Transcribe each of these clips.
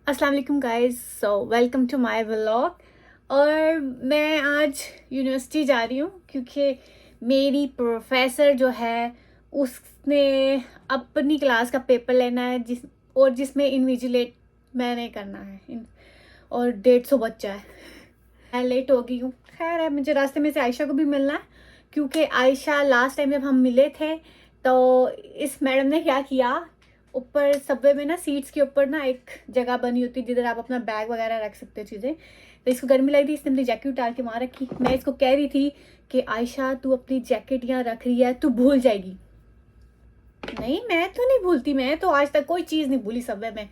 अस्सलाम वालेकुम guys, so welcome to my vlog. और मैं आज यूनिवर्सिटी जा रही हूँ क्योंकि मेरी प्रोफेसर जो है उसने अपनी क्लास का पेपर लेना है जिसमें इन्विजिलेट मैंने करना है और 150 बच्चा है। मैं लेट हो गई हूँ। खैर है, मुझे रास्ते में से आयशा को भी मिलना है क्योंकि आयशा लास्ट टाइम जब हम मिले थे तो इस मैडम ने क्या किया, ऊपर सबवे में ना सीट्स के ऊपर ना एक जगह बनी होती है जिधर आप अपना बैग वगैरह रख सकते हो चीज़ें। तो इसको गर्मी लगी थी, इसने अपनी जैकेट उतार के वहाँ रखी। मैं इसको कह रही थी कि आयशा तू अपनी जैकेट यहाँ रख रही है, तू भूल जाएगी। नहीं, मैं तो नहीं भूलती, मैं तो आज तक कोई चीज़ नहीं भूली सबवे में,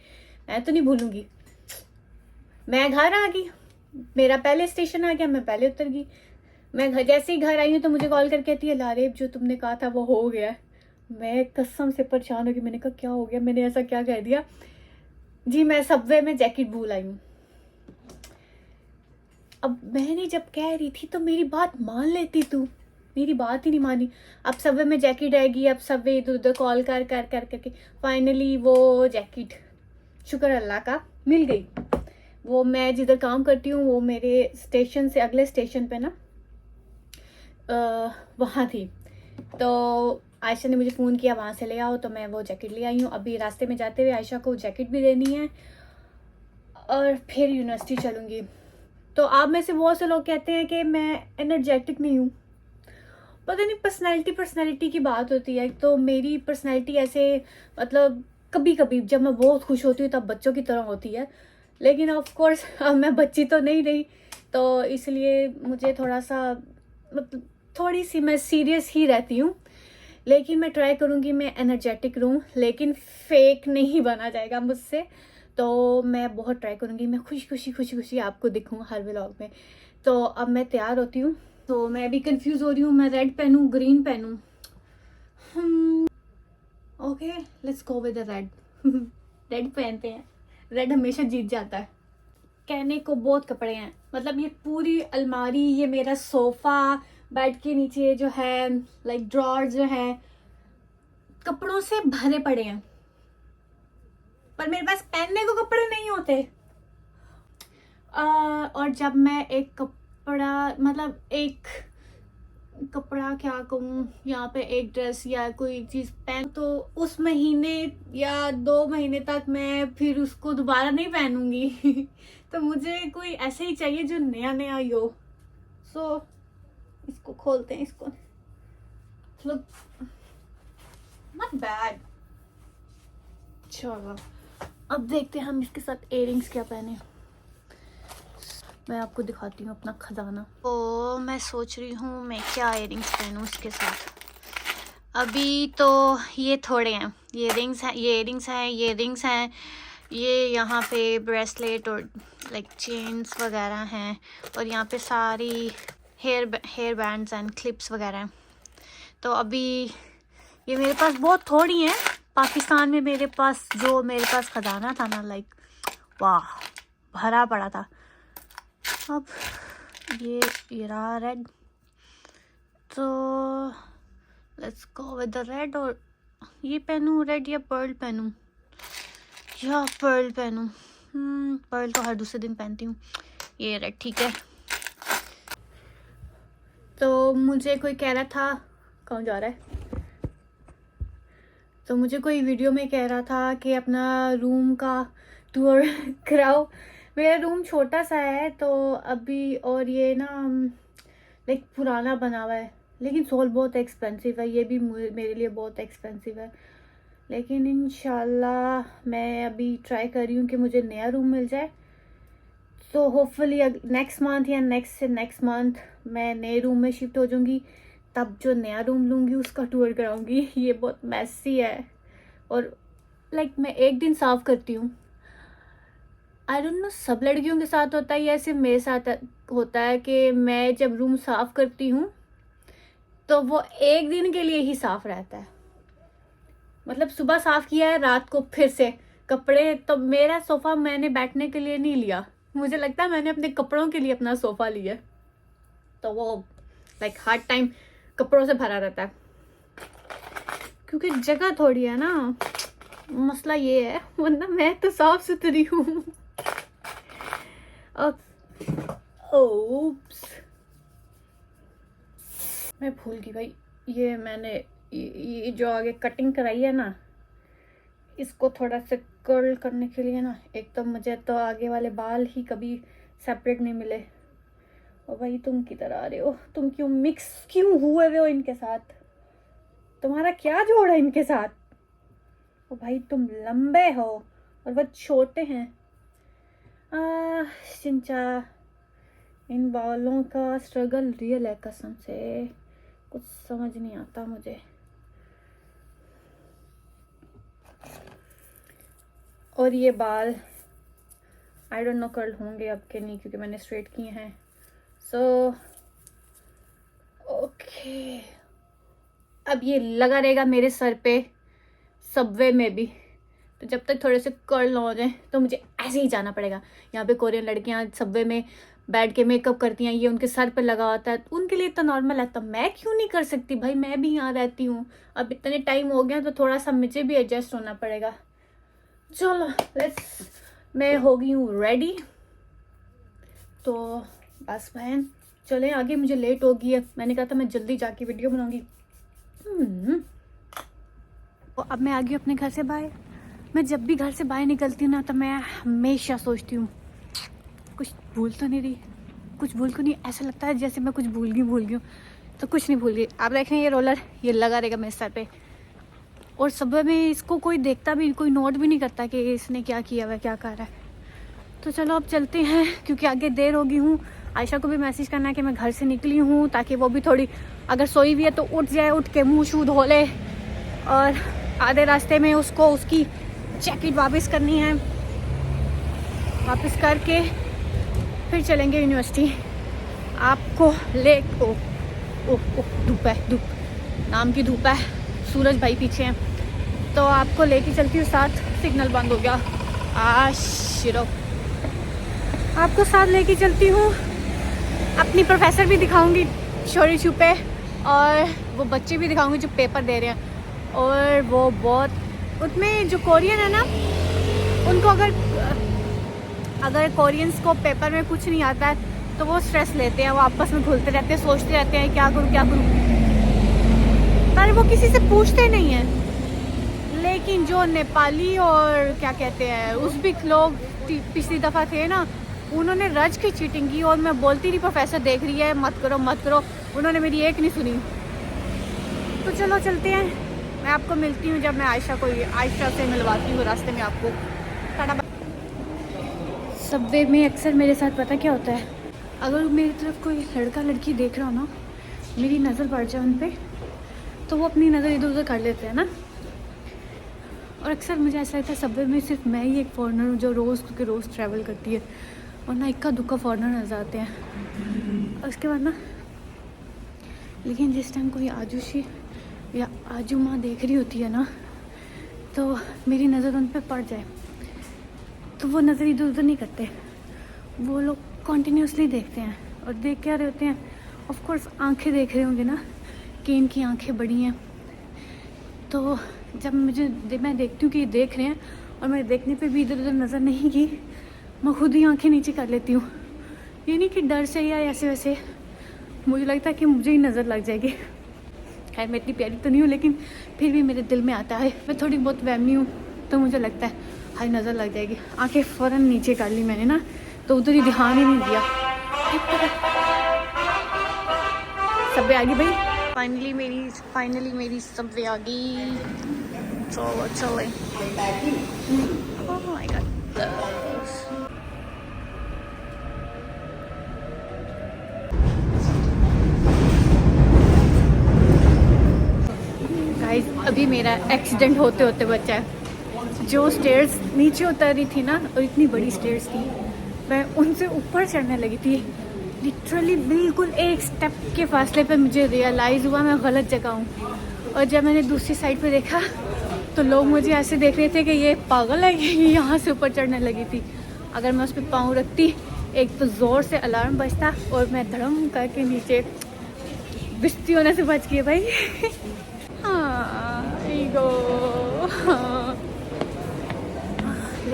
मैं तो नहीं भूलूंगी। मैं घर आ गई, मेरा पहले स्टेशन आ गया, मैं पहले उतर गई। मैं जैसे ही घर आई हूँ तो मुझे कॉल करके कहती है लारेब जो तुमने कहा था वो हो गया है। मैं कसम से परेशान हो गई, मैंने कहा क्या हो गया, मैंने ऐसा क्या कह दिया। जी मैं सबवे में जैकेट भूल आई हूँ। अब मैंने जब कह रही थी तो मेरी बात मान लेती तू, मेरी बात ही नहीं मानी। अब सबवे में जैकेट रहेगी, अब सबवे इधर उधर कॉल कर कर कर करके फाइनली वो जैकेट शुक्र अल्लाह का मिल गई। वो मैं जिधर काम करती हूँ वो मेरे स्टेशन से अगले स्टेशन पे ना वहाँ थी। तो आयशा ने मुझे फ़ोन किया वहाँ से ले आओ, तो मैं वो जैकेट ले आई हूँ। अभी रास्ते में जाते हुए आयशा को जैकेट भी देनी है और फिर यूनिवर्सिटी चलूँगी। तो आप में से बहुत से लोग कहते हैं कि मैं एनर्जेटिक नहीं हूँ, पता नहीं पर्सनैलिटी की बात होती है। तो मेरी पर्सनैलिटी ऐसे मतलब कभी कभी जब मैं बहुत खुश होती हूँ तब बच्चों की तरह होती है, लेकिन ऑफ कोर्स अब मैं बच्ची तो नहीं रही, तो इसलिए मुझे थोड़ा सा मतलब थोड़ी सी मैं सीरियस ही रहती हूँ। लेकिन मैं ट्राई करूँगी मैं एनर्जेटिक रहूँ, लेकिन फेक नहीं बना जाएगा मुझसे। तो मैं बहुत ट्राई करूँगी मैं खुशी खुशी आपको दिखूँ हर व्लॉग में। तो अब मैं तैयार होती हूँ, तो मैं भी कंफ्यूज हो रही हूँ, मैं रेड पहनूँ ग्रीन पहनूँ। Okay let's go with the red. Red पहनते हैं, रेड हमेशा जीत जाता है। कहने को बहुत कपड़े हैं, मतलब ये पूरी अलमारी, ये मेरा सोफा, बेड के नीचे जो है लाइक ड्रॉर जो है कपड़ों से भरे पड़े हैं, पर मेरे पास पहनने को कपड़े नहीं होते। और जब मैं एक कपड़ा मतलब एक कपड़ा क्या कहूँ, यहाँ पे एक ड्रेस या कोई चीज़ पहन तो उस महीने या 2 महीने तक मैं फिर उसको दोबारा नहीं पहनूंगी। तो मुझे कोई ऐसे ही चाहिए जो नया नया ही हो। सो इसको खोलते हैं, इसको लुक नॉट बैड। चलो अब देखते हैं हम इसके साथ इयररिंग्स क्या पहने। मैं आपको दिखाती हूँ अपना खजाना। तो मैं सोच रही हूँ मैं क्या इयररिंग्स पहनूँ इसके साथ। अभी तो ये थोड़े हैं, ये रिंग्स हैं, ये इयररिंग्स हैं, ये रिंग्स हैं, ये यहाँ पे ब्रेसलेट और लाइक चेन्स वगैरह हैं, और यहाँ पे सारी हेयर बैंड्स एंड क्लिप्स वगैरह हैं। तो अभी ये मेरे पास बहुत थोड़ी हैं। पाकिस्तान में मेरे पास खजाना था ना, लाइक वाह भरा पड़ा था। अब ये रहा रेड, तो let's go with the red. और ये पहनूं रेड या पर्ल पहनूं, या पर्ल पहनूं? पर्ल तो हर दूसरे दिन पहनती हूँ, ये रेड ठीक है। तो मुझे कोई कह रहा था, कौन जा रहा है, तो मुझे कोई वीडियो में कह रहा था कि अपना रूम का टूर कराओ। मेरा रूम छोटा सा है तो अभी, और ये ना लाइक पुराना बना हुआ है, लेकिन सोल बहुत एक्सपेंसिव है, ये भी मेरे लिए बहुत एक्सपेंसिव है। लेकिन इंशाल्लाह मैं अभी ट्राई कर रही हूँ कि मुझे नया रूम मिल जाए। तो होपफुली नेक्स्ट मंथ या नेक्स्ट से नेक्स्ट मंथ मैं नए रूम में शिफ्ट हो जाऊँगी, तब जो नया रूम लूँगी उसका टूर कराऊँगी। ये बहुत मैसी है और लाइक मैं एक दिन साफ करती हूँ। आई डोंट नो सब लड़कियों के साथ होता है या सिर्फ मेरे साथ होता है कि मैं जब रूम साफ करती हूँ तो वो एक दिन के लिए ही साफ रहता है। मतलब सुबह साफ किया है, रात को फिर से कपड़े। तो मेरा सोफा मैंने बैठने के लिए नहीं लिया, मुझे लगता है मैंने अपने कपड़ों के लिए अपना सोफा लिया। तो वो लाइक हर टाइम कपड़ों से भरा रहता है क्योंकि जगह थोड़ी है ना, मसला ये है। वरना मैं तो साफ सुथरी हूँ। ओप्स, मैं भूल गई भाई। ये मैंने ये जो आगे कटिंग कराई है ना, इसको थोड़ा सा कर्ल करने के लिए ना, एक तो मुझे तो आगे वाले बाल ही कभी सेपरेट नहीं मिले। और भाई तुम किधर आ रहे हो? तुम क्यों मिक्स क्यों हुए हो इनके साथ? तुम्हारा क्या जोड़ है इनके साथ? ओ भाई तुम लंबे हो और वह छोटे हैं। चिंचा, इन बालों का स्ट्रगल रियल है कसम से, कुछ समझ नहीं आता मुझे। और ये बाल आई डोंट नो कर्ल होंगे अब के नहीं, क्योंकि मैंने स्ट्रेट किए हैं। सो ओके, अब ये लगा रहेगा मेरे सर पे सबवे में भी। तो जब तक थोड़े से कर्ल ना हो जाए तो मुझे ऐसे ही जाना पड़ेगा। यहाँ पे कोरियन लड़कियाँ सबवे में बैठ के मेकअप करती हैं, ये उनके सर पे लगा होता है, उनके लिए तो नॉर्मल है, तो मैं क्यों नहीं कर सकती भाई? मैं भी यहाँ रहती हूँ, अब इतने टाइम हो गया तो थोड़ा सा मुझे भी एडजस्ट होना पड़ेगा। चलो लेट्स, मैं हो गई हूँ रेडी, तो बस बहन चले आगे, मुझे लेट हो गई है। मैंने कहा था मैं जल्दी जाके वीडियो बनाऊंगी। तो अब मैं आ गई अपने घर से बाहर। मैं जब भी घर से बाहर निकलती हूँ ना, तो मैं हमेशा सोचती हूँ कुछ भूल तो नहीं रही, कुछ भूल तो नहीं। ऐसा लगता है जैसे मैं कुछ भूल गई हूँ, तो कुछ नहीं भूल गई। आप देखें ये रोलर, ये लगा रहेगा मेरे सर पे, और सुबह में इसको कोई देखता भी, कोई नोट भी नहीं करता कि इसने क्या किया हुआ, क्या कर रहा है। तो चलो अब चलते हैं, क्योंकि आगे देर हो गई हूँ। आयशा को भी मैसेज करना है कि मैं घर से निकली हूँ, ताकि वो भी थोड़ी, अगर सोई हुई है तो उठ जाए, उठ के मुँह शूध धो ले। और आधे रास्ते में उसको उसकी जैकेट वापस करनी है, वापस करके फिर चलेंगे यूनिवर्सिटी। आपको ले ओ ओ धूप है, धूप नाम की धूप है, सूरज भाई पीछे हैं, तो आपको लेके चलती हूँ साथ। सिग्नल बंद हो गया, शिरो। आपको साथ लेके चलती हूँ, अपनी प्रोफेसर भी दिखाऊंगी चोरी छुपे, और वो बच्चे भी दिखाऊंगी जो पेपर दे रहे हैं। और वो बहुत, उसमें जो कोरियन है ना, उनको अगर कोरियंस को पेपर में कुछ नहीं आता है तो वो स्ट्रेस लेते हैं, वो आपस में घुलते रहते हैं, सोचते रहते हैं क्या करूँ क्या करूँ, पर वो किसी से पूछते नहीं हैं। लेकिन जो नेपाली और क्या कहते हैं उज़्बेक लोग पिछली दफ़ा थे ना, उन्होंने रज की चीटिंग की, और मैं बोलती रही प्रोफेसर देख रही है, मत करो मत करो, उन्होंने मेरी एक नहीं सुनी। तो चलो चलते हैं, मैं आपको मिलती हूँ जब मैं आयशा से मिलवाती हूँ रास्ते में आपको। सबवे में अक्सर मेरे साथ पता क्या होता है, अगर मेरी तरफ कोई लड़का लड़की देख रहा हो ना, मेरी नज़र पड़ जाए उन पर, तो वो अपनी नज़र इधर उधर कर लेते हैं ना। और अक्सर मुझे ऐसा लगता है सबवे में सिर्फ मैं ही एक फॉरेनर हूँ जो रोज़ ट्रैवल करती है, और ना इक्का दुक्का फॉरेनर नज़र आते हैं। और उसके बाद ना, लेकिन जिस टाइम कोई आजुशी या आजू माँ देख रही होती है ना, तो मेरी नज़र उन पर पड़ जाए, तो वो नज़र इधर उधर नहीं करते, वो लोग कॉन्टीन्यूसली देखते हैं। और देख क्या रहे होते हैं, ऑफ कोर्स आंखें देख रहे होंगे ना कि इनकी आंखें बड़ी हैं। तो जब मैं देखती हूँ कि ये देख रहे हैं और मेरे देखने पे भी इधर उधर नज़र नहीं की, मैं खुद ही आंखें नीचे कर लेती हूँ। ये नहीं कि डर से या ऐसे वैसे, मुझे लगता है कि मुझे ही नज़र लग जाएगी। खैर मैं इतनी प्यारी तो नहीं हूँ, लेकिन फिर भी मेरे दिल में आता है, मैं थोड़ी बहुत वहमी हूँ, तो मुझे लगता है हाय नज़र लग जाएगी। आंखें फ़ौरन नीचे कर ली मैंने ना, तो उधर ही ध्यान ही नहीं दिया। सबवे आ गई भाई, फाइनली मेरी सबवे आ गई। चलो चले। ओह माय गॉड, गाइस अभी मेरा एक्सीडेंट होते होते बचा है। जो स्टेयर्स नीचे उतर रही थी ना, और इतनी बड़ी स्टेयर्स थी, मैं उनसे ऊपर चढ़ने लगी थी। लिटरली बिल्कुल एक स्टेप के फासले पे मुझे रियलाइज़ हुआ मैं गलत जगह हूँ। और जब मैंने दूसरी साइड पे देखा तो लोग मुझे ऐसे देख रहे थे कि ये पागल है कि ये यहाँ से ऊपर चढ़ने लगी थी। अगर मैं उस पर पाँव रखती, एक तो ज़ोर से अलार्म बजता और मैं धड़म करके नीचे बिस्ती होने से बच गई भाई। हाँ ईगो।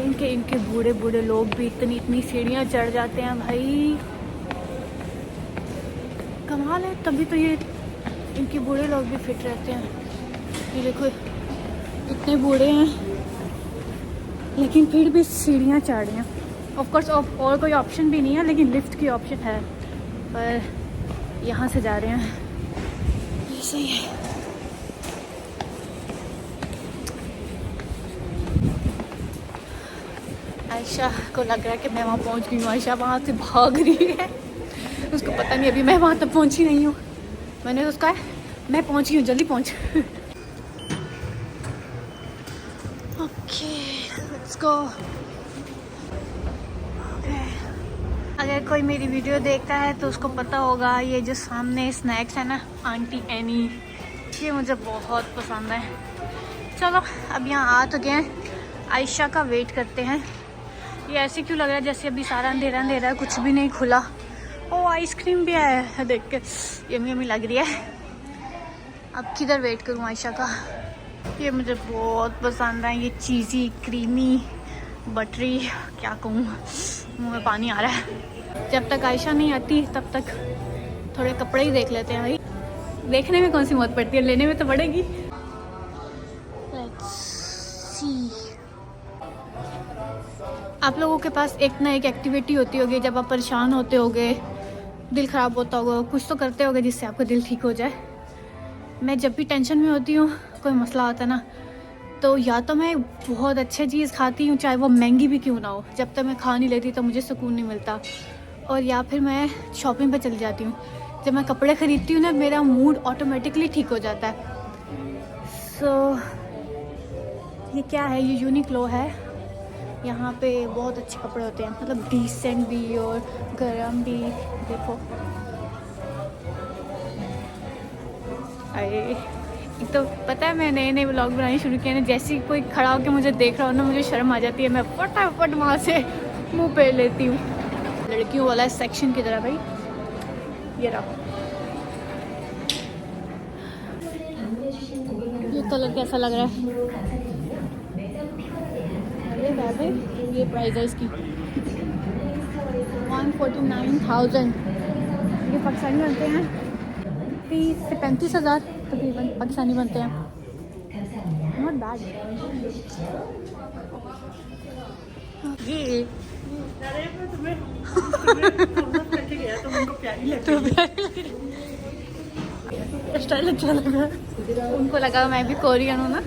लेकिन कि इनके बूढ़े बूढ़े लोग भी इतनी सीढ़ियाँ चढ़ जाते हैं भाई, कमाल है। तभी तो ये इनके बूढ़े लोग भी फिट रहते हैं। ये देखो इतने बूढ़े हैं लेकिन फिर भी सीढ़ियाँ चढ़ रहे हैं। ऑफकोर्स और कोई ऑप्शन भी नहीं है, लेकिन लिफ्ट की ऑप्शन है, पर यहाँ से जा रहे हैं। ये सही है। आयशा को लग रहा है कि मैं वहाँ पहुँच गई हूँ। आयशा वहाँ से भाग रही है, उसको पता नहीं अभी मैं वहाँ तक पहुँची नहीं हूँ। मैंने उसका है मैं पहुँच गई हूँ, जल्दी पहुँच। Okay let's go. अगर कोई मेरी वीडियो देखता है तो उसको पता होगा ये जो सामने स्नैक्स है ना, आंटी एनी, ये मुझे बहुत पसंद है। चलो अब यहाँ आ तो गए हैं, आयशा का वेट करते हैं। ये ऐसे क्यों लग रहा है जैसे अभी सारा अंधेरा अंधेरा है, कुछ भी नहीं खुला। ओ आइसक्रीम भी आया है, देख के यम्मी यम्मी लग रही है। अब किधर वेट करूँ आयशा का। ये मुझे बहुत पसंद है, ये चीज़ी क्रीमी बटरी, क्या कहूँ, मुँह में पानी आ रहा है। जब तक आयशा नहीं आती तब तक थोड़े कपड़े ही देख लेते हैं भाई। देखने में कौन सी मौत पड़ती है, लेने में तो पड़ेगी। Let's see. आप लोगों के पास एक ना एक एक्टिविटी होती होगी जब आप परेशान होते होगे, दिल ख़राब होता होगा, कुछ तो करते होगे जिससे आपका दिल ठीक हो जाए। मैं जब भी टेंशन में होती हूँ, कोई मसला आता ना, तो या तो मैं बहुत अच्छी चीज़ खाती हूँ, चाहे वो महंगी भी क्यों ना हो। जब तक मैं खा नहीं लेती तो मुझे सुकून नहीं मिलता। और या फिर मैं शॉपिंग पे चली जाती हूँ। जब मैं कपड़े ख़रीदती हूँ ना, मेरा मूड ऑटोमेटिकली ठीक हो जाता है। सो ये क्या है, ये यूनिक्लो है। यहाँ पे बहुत अच्छे कपड़े होते हैं, मतलब डिसेंट भी और गरम भी। देखो अरे एक तो पता है मैं नए नए व्लॉग बनाने शुरू किए ना, जैसे ही कोई खड़ा होकर मुझे देख रहा हो ना, मुझे शर्म आ जाती है। मैं फटाफट वहाँ से मुंह पे लेती हूँ। लड़कियों वाला सेक्शन की तरह भाई, ये रहा। ये कलर कैसा लग रहा है, अरे बाबे ये प्राइस है इसकी 149,000। ये पाकिस्तानी बनते हैं 30 से 35,000 तकरीबन पाकिस्तानी बनते हैं। Not bad. ये स्टाइल अच्छा लगा, उनको लगा मैं भी कोरियन हूँ ना।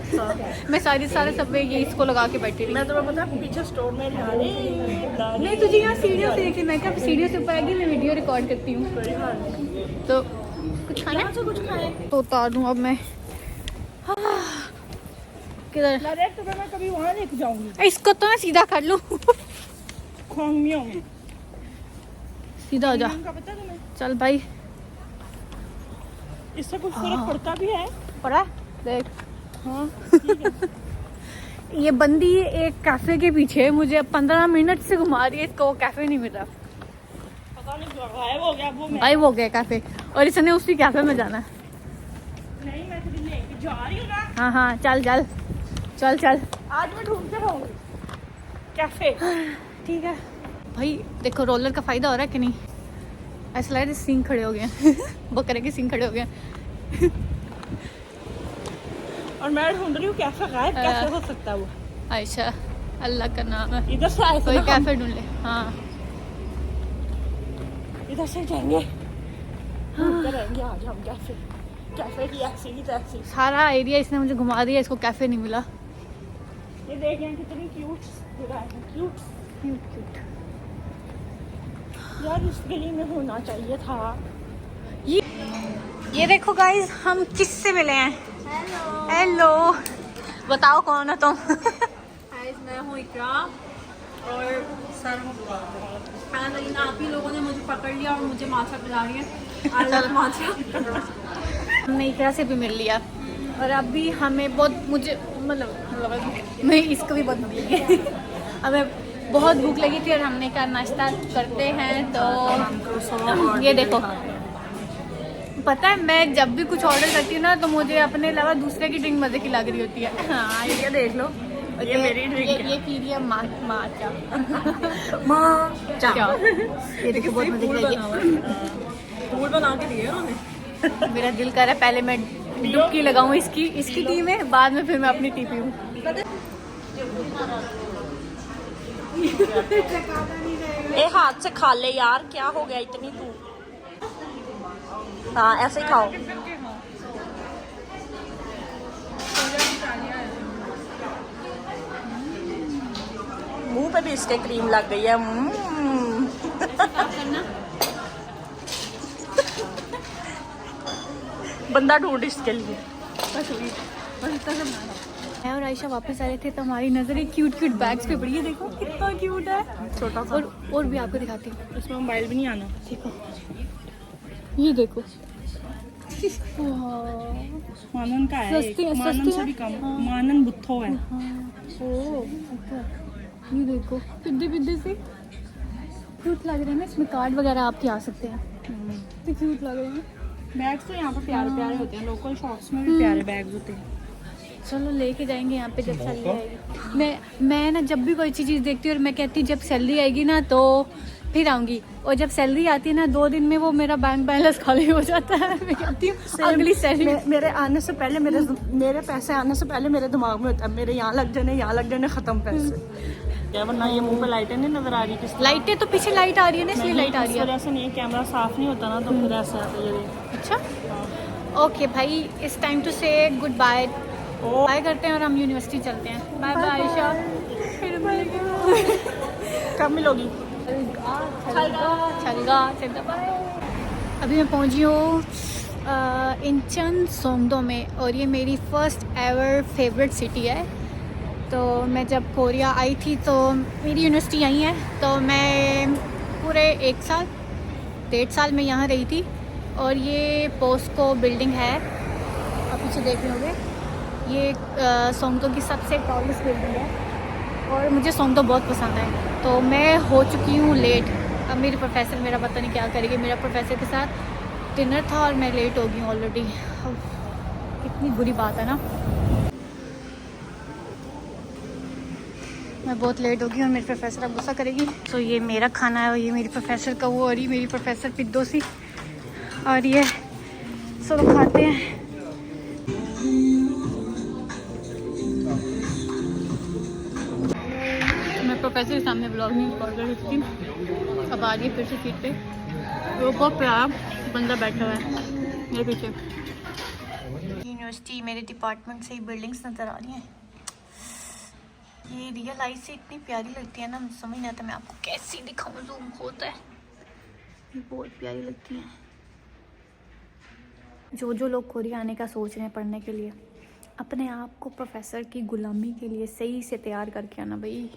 मैं सारे सब में ये इसको लगा के बैठी रही। मैं तुम्हें पता पीछे स्टोर में नहीं, तुझे यहाँ सीढ़ियों से देखी, मैं क्या सीढ़ियों से ऊपर आएगी, मैं वीडियो रिकॉर्ड करती हूँ। तो कुछ खाना है, कुछ खाए तो उतार दूँ अब मैं। किधर तुम्हें मैं कभी वहाँ लेके जाऊँगी, इसको तो मैं सीधा कर लूँ। सीधा हो जा, चल भाई। इससे कुछ फर्क पड़ता भी है, पड़ा देख। हाँ ये बंदी एक कैफे के पीछे मुझे 15 मिनट से घुमा रही है, इसको वो कैफे नहीं मिल रहा, पता नहीं गायब हो गया। वो गायब हो गया कैफे, और इसने उसी कैफे में जाना है। नहीं मैं तो लेके जा रही हूँ ना। हाँ हाँ चल चल चल चल, आज मैं ढूंढते रहूँगी कैफे। ठीक है भाई। देखो रोलर का फायदा हो रहा है कि नहीं, ऐसा लग रहा है सींग खड़े हो गए बकरे के सींग खड़े हो गए। और मैं ढूंढ रही हूँ कैफे गायब कैसे हो सकता है वो। आयशा अल्लाह का नाम है, इधर से कोई कैफे ढूंढ ले। हाँ इधर से जाएंगे, रहेंगे आज हम कैफे। कैफे की ऐसी सारा एरिया इसने मुझे घुमा दिया, इसको कैफे नहीं मिला। ये देखें कितनी क्यूट जगह है, क्यूट यार, इस गली में होना चाहिए था। ये देखो गाइस, हम किससे मिले हैं। हेलो बताओ कौन है तुम। गाइस मैं हूँ इकरा, और सर लेकिन आप ही लोगों ने मुझे पकड़ लिया और मुझे माछा पिला रही है। माछा हमने इकरा से भी मिल लिया, और अभी हमें बहुत मतलब मैं इसको भी बहुत भूख लगी है। हमें बहुत भूख लगी थी और हमने कहा नाश्ता करते हैं। तो ये देखो, पता है मैं जब भी कुछ ऑर्डर करती हूँ ना, तो मुझे अपने अलावा दूसरे की ड्रिंक मज़े की लग रही होती है। हाँ ये देख लो, ये मेरी ड्रिंक है। ये पी रही है माचा। क्या ये देखो बहुत मजे की लगी। फूल बना के दिए उन्होंने। मेरा दिल कर रहा है पहले मैं डुबकी लगाऊं इसकी टी में, बाद में फिर मैं अपनी टी पीऊं। ए हाथ से खा ले यार, क्या हो गया इतनी तू। हाँ ऐसे ही खाओ। मुंह पे भी इसके क्रीम लग गई है। बंदा ढूंढ इसके लिए। मैं और आयशा वापस आ रहे थे तो हमारी नजर एक क्यूट बैग्स पे पड़ी है। देखो कितना क्यूट है, छोटा सा। और भी आपको दिखाती हूँ। उसमें मोबाइल भी नहीं आना। देखो ये देखो। मानन का है, सस्ती मानन से भी कम। हाँ। मानन बुत्थो है। ये देखो पिद्दे से क्यूट लग रहे हैं ना। इसमें कार्ड वगैरह आपके आ सकते हैं, तो क्यूट लग रहे हैं। बैग्स तो यहाँ पर प्यारे प्यारे होते हैं, लोकल शॉप्स में भी प्यारे बैग्स होते हैं। चलो लेके जाएंगे यहाँ पे जब सैलरी आएगी। मैं ना जब भी कोई चीज़ देखती हूँ और मैं कहती हूँ जब सैलरी आएगी ना तो फिर आऊँगी, और जब सैलरी आती है ना 2 दिन में वो मेरा बैंक बैलेंस खाली हो जाता है। मैं कहती हूँ अगली सैलरी। मेरे आने से पहले मेरे पैसे आने से पहले मेरे दिमाग में होता है मेरे यहाँ लग जाने खत्म पैसे। क्या वरना ये मुंह पे लाइटें नहीं नजर आ रही। किस लाइटें तो पीछे लाइट आ रही है ना, इसलिए लाइट आ रही है। ऐसा नहीं है, कैमरा साफ नहीं होता ना तो फिर ऐसा आता है ये। अच्छा ओके भाई, इट्स टाइम टू से गुड बाय। बाय करते हैं और हम यूनिवर्सिटी चलते हैं। बाय बाय आयशा, फिर मिलेंगे। कब मिलोगी? छलगा बाय। अभी मैं पहुंची हूँ इंचन सोंगदो में, और ये मेरी फर्स्ट एवर फेवरेट सिटी है। तो मैं जब कोरिया आई थी तो मेरी यूनिवर्सिटी यहीं है, तो मैं पूरे 1.5 साल में यहाँ रही थी। और ये पोस्को बिल्डिंग है, आप पीछे देख लोगे। ये सोंगदो की सबसे टॉलेस्ट बिल्डिंग है और मुझे सोंगदो बहुत पसंद है। तो मैं हो चुकी हूँ लेट। अब मेरी प्रोफेसर मेरा पता नहीं क्या करेगी। मेरा प्रोफेसर के साथ डिनर था और मैं लेट हो गई हूँ ऑलरेडी। कितनी बुरी बात है ना, मैं बहुत लेट हो गई और मेरी प्रोफेसर अब गुस्सा करेगी। तो ये मेरा खाना है और ये मेरी प्रोफेसर का वो, और ये मेरी प्रोफेसर पिद्दो सी, और ये सब खाते हैं। मैं प्रोफेसर के सामने ब्लॉग नहीं रिकॉर्ड कर रही थी। अब आ रही है फिर से सीट पे। वो बहुत प्यारा बंदा बैठा हुआ है मेरे पीछे। यूनिवर्सिटी मेरे डिपार्टमेंट से ही बिल्डिंग्स नज़र आ रही हैं। ये रियल लाइफ से इतनी प्यारी लगती है ना, समझ नहीं आता मैं आपको कैसी दिखाऊं। जूम होता है, ये बहुत प्यारी लगती है। जो लोग कोरिया आने का सोच रहे हैं पढ़ने के लिए, अपने आप को प्रोफेसर की गुलामी के लिए सही से तैयार करके आना भाई।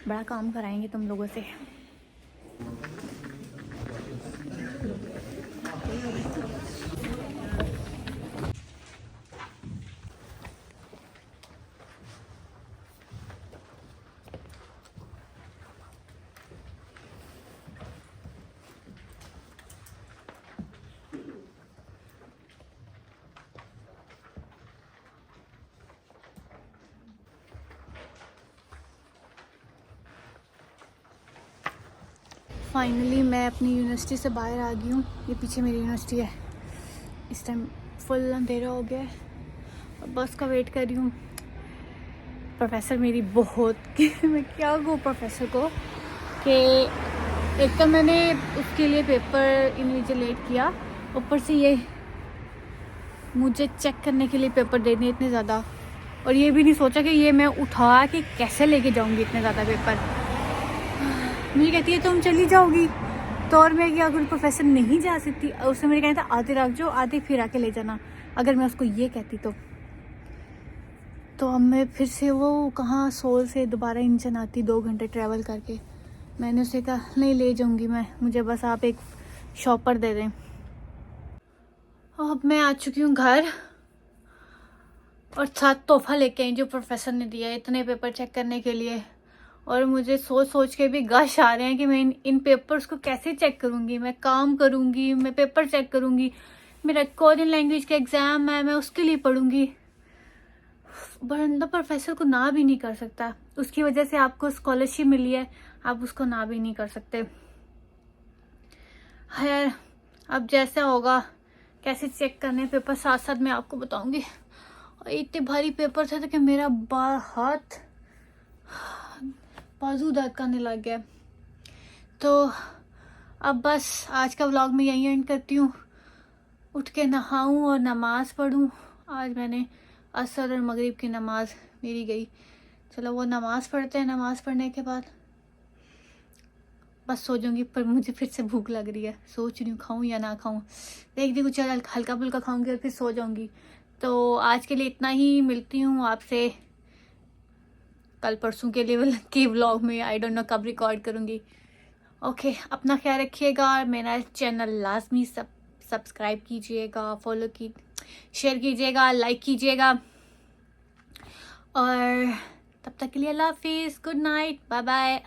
बड़ा काम कराएंगे तुम लोगों से। फाइनली मैं अपनी यूनिवर्सिटी से बाहर आ गई हूँ। ये पीछे मेरी यूनिवर्सिटी है। इस टाइम फुल अंधेरा हो गया है, अब बस का वेट कर रही हूँ। प्रोफेसर मेरी बहुत मैं क्या कहूँ प्रोफेसर को कि एक तो मैंने उसके लिए पेपर इन्विजिलेट किया, ऊपर से ये मुझे चेक करने के लिए पेपर देने इतने ज़्यादा, और ये भी नहीं सोचा कि ये मैं उठा के कैसे लेके जाऊँगी इतने ज़्यादा पेपर। मुझे कहती है तुम चली जाओगी, तो और मैं क्या करूँ, प्रोफेसर नहीं जा सकती। उसने मुझे कहना था आधे रख जाओ, आधे फिर आके ले जाना। अगर मैं उसको ये कहती तो अब मैं फिर से वो कहाँ सोल से दोबारा इंचन आती 2 घंटे ट्रैवल करके। मैंने उसे कहा नहीं ले जाऊँगी मैं, मुझे बस आप एक शॉपर दे दें। अब मैं आ चुकी हूँ घर, और साथ तोहफा लेके आई जो प्रोफेसर ने दिया है इतने पेपर चेक करने के लिए। और मुझे सोच के भी गश आ रहे हैं कि मैं इन पेपर्स को कैसे चेक करूँगी। मैं काम करूँगी, मैं पेपर चेक करूँगी, मेरा कोरियन लैंग्वेज का एग्ज़ाम है, मैं उसके लिए पढ़ूँगी। बंदा प्रोफेसर को ना भी नहीं कर सकता, उसकी वजह से आपको स्कॉलरशिप मिली है, आप उसको ना भी नहीं कर सकते। खैर अब जैसा होगा, कैसे चेक करने पेपर साथ साथ मैं आपको बताऊंगी। और इतने भारी पेपर थे कि मेरा हाथ बाजू दर्द करने लग गया। तो अब बस आज का व्लॉग मैं यहीं एंड करती हूँ। उठ के नहाऊं और नमाज़ पढ़ूं। आज मैंने असर और मगरिब की नमाज मेरी गई। चलो वो नमाज़ पढ़ते हैं, नमाज़ पढ़ने के बाद बस सो जाऊंगी। पर मुझे फिर से भूख लग रही है, सोच रही हूँ खाऊं या ना खाऊं। देखती कुछ हल्का फुल्का खाऊंगी और फिर सो जाऊंगी। तो आज के लिए इतना ही, मिलती हूँ आपसे कल परसों के लिए के व्लॉग में। आई डोंट नो कब रिकॉर्ड करूँगी। ओके, अपना ख्याल रखिएगा और मेरा चैनल लाजमी सब्सक्राइब कीजिएगा, फॉलो की शेयर कीजिएगा, लाइक कीजिएगा। और तब तक के लिए अल्लाह हाफिज़, गुड नाइट, बाय बाय।